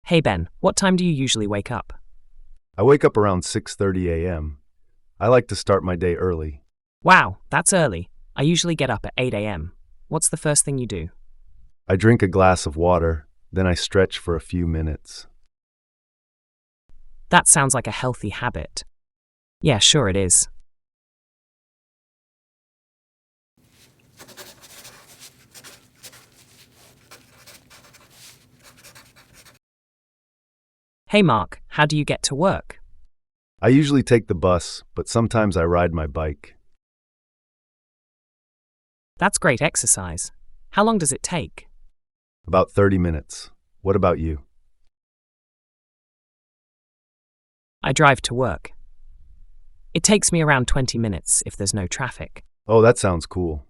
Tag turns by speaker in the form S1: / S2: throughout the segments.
S1: Hey Ben, what time do you usually wake up?
S2: I wake up around 6:30 a.m. I like to start my day early.
S1: Wow, that's early. I usually get up at 8 a.m. What's the first thing you do?
S2: I drink a glass of water, then I stretch for a few minutes.
S1: That sounds like a healthy habit. Yeah, sure it is. Hey Mark, how do you get to work?
S2: I usually take the bus, but sometimes I ride my bike.
S1: That's great exercise. How long does it take?
S2: About 30 minutes. What about you?
S1: I drive to work. It takes me around 20 minutes if there's no traffic.
S2: Oh, that sounds cool.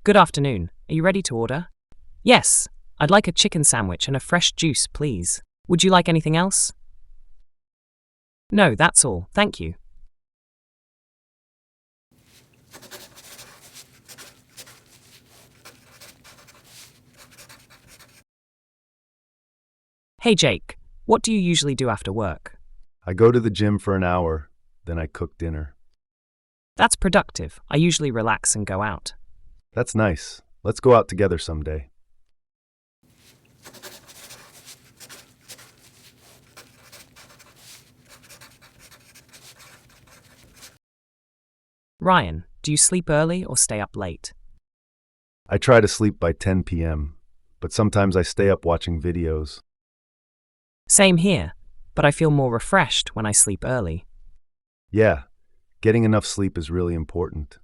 S1: Good afternoon. Are you ready to order? Yes, I'd like a chicken sandwich and a fresh juice, please. Would you like anything else? No, that's all. Thank you. Hey Jake, what do you usually do after work?
S2: I go to the gym for an hour, then I cook dinner.
S1: That's productive. I usually relax and go out.
S2: That's nice. Let's go out together someday.
S1: Ryan, do you sleep early or stay up late?
S2: I try to sleep by 10 p.m., but sometimes I stay up watching videos.
S1: Same here, but I feel more refreshed when I sleep early.
S2: Yeah, getting enough sleep is really important.